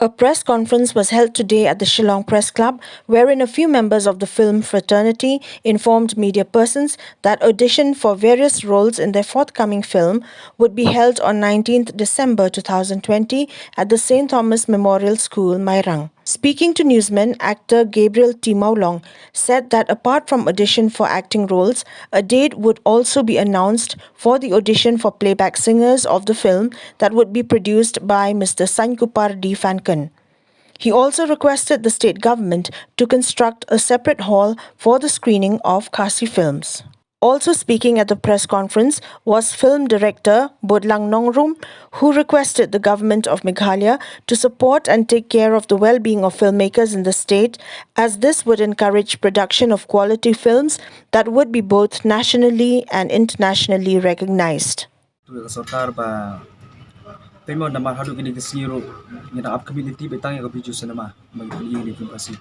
A press conference was held today at the Shillong Press Club, wherein a few members of the film fraternity informed media persons that audition for various roles in their forthcoming film would be held on 19th December 2020 at the St. Thomas Memorial School, Mairang. Speaking to newsmen, actor Gabriel Timaulong said that apart from audition for acting roles, a date would also be announced for the audition for playback singers of the film that would be produced by Mr. Sankupar D. Fankan. He also requested the state government to construct a separate hall for the screening of khasi films. Also speaking at the press conference was film director Bodlang Nongrum, who requested the government of Meghalaya to support and take care of the well-being of filmmakers in the state, as this would encourage production of quality films that would be both nationally and internationally recognized. Pemo nama hadu kini kesiro yang up community betang yang kebiju senama bagi pilih film kasih.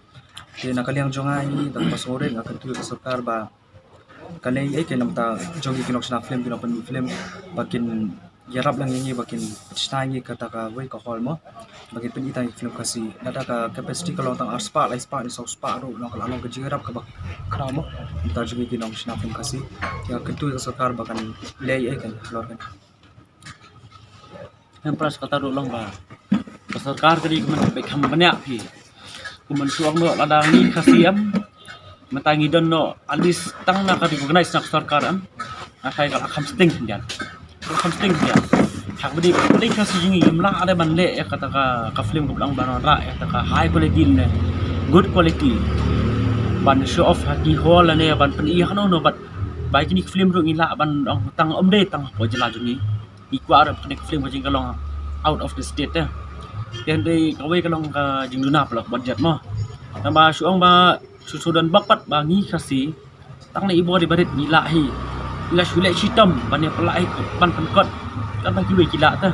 Jadi nak kalian jongai dan pas sore akan tulis ke sarkar ba kanai kenam ta jongi kinok sna film kinok pen film bakin yarap lang ini bakin style kata ka wei ka hall mo bakin penita film kasih ada ka capacity kalau tang arspa lai spa ni so spa ro nak kalau ke jirap ka ba kramo ta jongi kinok sna film kasih ya kentu ke sarkar bakan lei kan lor kan yang pras kata long ba sarkar kadi kuman pe kham banyak phi kuman suang no ladang ni khasiam matangi don no alis tang na kadi recognize nak sarkar am akai kal kham sting dia hak bedi khasi jingi imla ada ban le ya kata ka film ko lang ban ra ya kata high quality ne good quality ban show off haki hall ne ban pen iya no bat bai kini film ro ngila ban tang omde tang po jela jingi ikwa arab kini film jing kalong out of the state ya dan dei kawai kalong ka jing duna plak budget mo namba suang ba susudan bakpat bangi khasi tang na ibo di barit gila hi ila sule hitam ban pelai ban penkot kan bagi we gila ta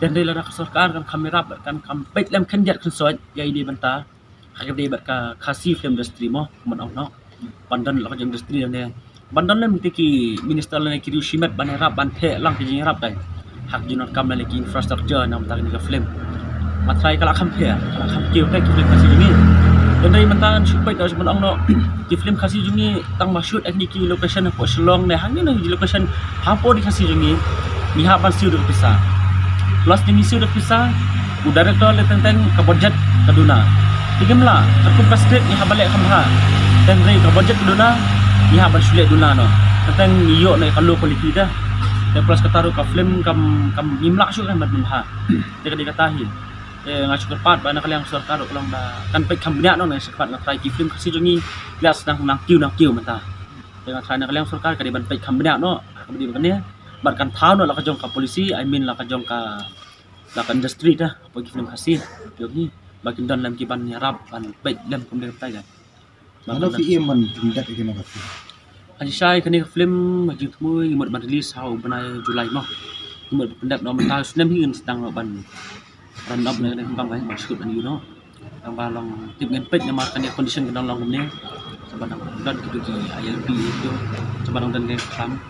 dan dei la sarkar kan kamera kan kampet lam khanjat khonsoi ya ide banta hak dei bat ka khasi film industry mo mon ong no pandan la jing industry ne bandan le mitiki minister le kiri shimet banera banthe lang ki jingrap dai hak jinot kam le ki infrastructure nam tak ni ka film matrai kala kham phe kala kham kiu ka ki film khasi jingi dan dai mantan supait da mon ong no ki film khasi jingi tang maksud ak ni ki location po Shillong ne hang ni location hapo di khasi jingi ni ha ban siu dak pisah plus jingi siu dak pisah udara to le tentang ka budget kaduna tigemla aku pastet ni ha balik kham ha dan dai ka budget kaduna ya ban sulit dulu no tentang iyo na kalau quality dah dan plus kataru ka film kam nimlak su kan ha dia dikatahin ngacu kepat bana kalian sarkar ulang da kan pe kambnya no na sepat na try film kasi jongi kelas nang kiu mata dengan try na kalian sarkar ka di ban pe kambnya no kembali begini bat kan thau no la ka jong ka polisi I mean la ka jong ka industry dah bagi film kasi jongi bakin dan lam ki ban nyarap ban pe lam kemudian tai kan Kalau film man tindak itu nak apa? Aji sai kini film maju temu imut ban release hau benai Julai mah. Imut pendak no mentah sunem hin sedang ban run up ne bang bai maksud an you know. Bang balong tip ngen pet nama kan condition kan long ne. Sabadang dan kitu ki ILP itu sabadang dan ke kam.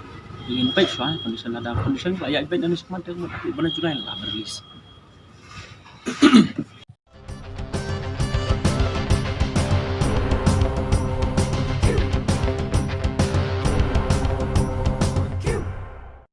Ingin pet swai condition ada condition layak pet dan semua tu benai Julai lah release.